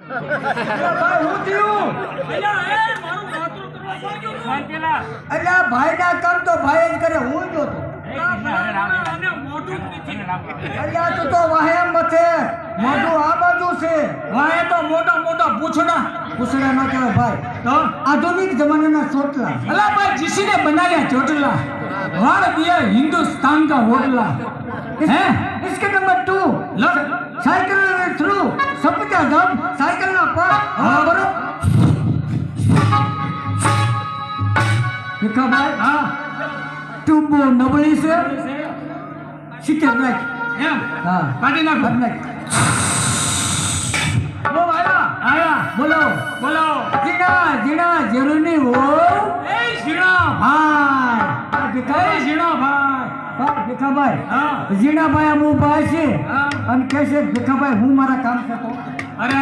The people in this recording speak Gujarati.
ભાઈ હું થયું અલ્યા ભાઈ ના કામ તો ભાઈ જ કરે હું જ હતો અલ્યા તું તો વાહે મથે મોઢું આ બાજુ છે વાહે તો મોટા મોટા પૂછડા ન કહેવાય ભાઈ તો આધુનિક જમાનાના ચોટલા અલા ભાઈ જીસીને બનાવ્યા ચોટલા वाड़ दिया हिंदुस्तान का होटला है इसके नंबर 2 साइकिल थ्रू सबका दम साइकिल ना पर बरो देखा भाई हां टूबो नबળી છે સિત્તેર નાખ હા કાઢી નાખ ઓ આયા બોલો જીણા જરૂરી હો એ જીણા ભાઈ ભીખાભાઈ જીણાભાઈ અમુ ભાઈ છે અને કહે છે ભીખાભાઈ હું મારા કામ કરતો અરે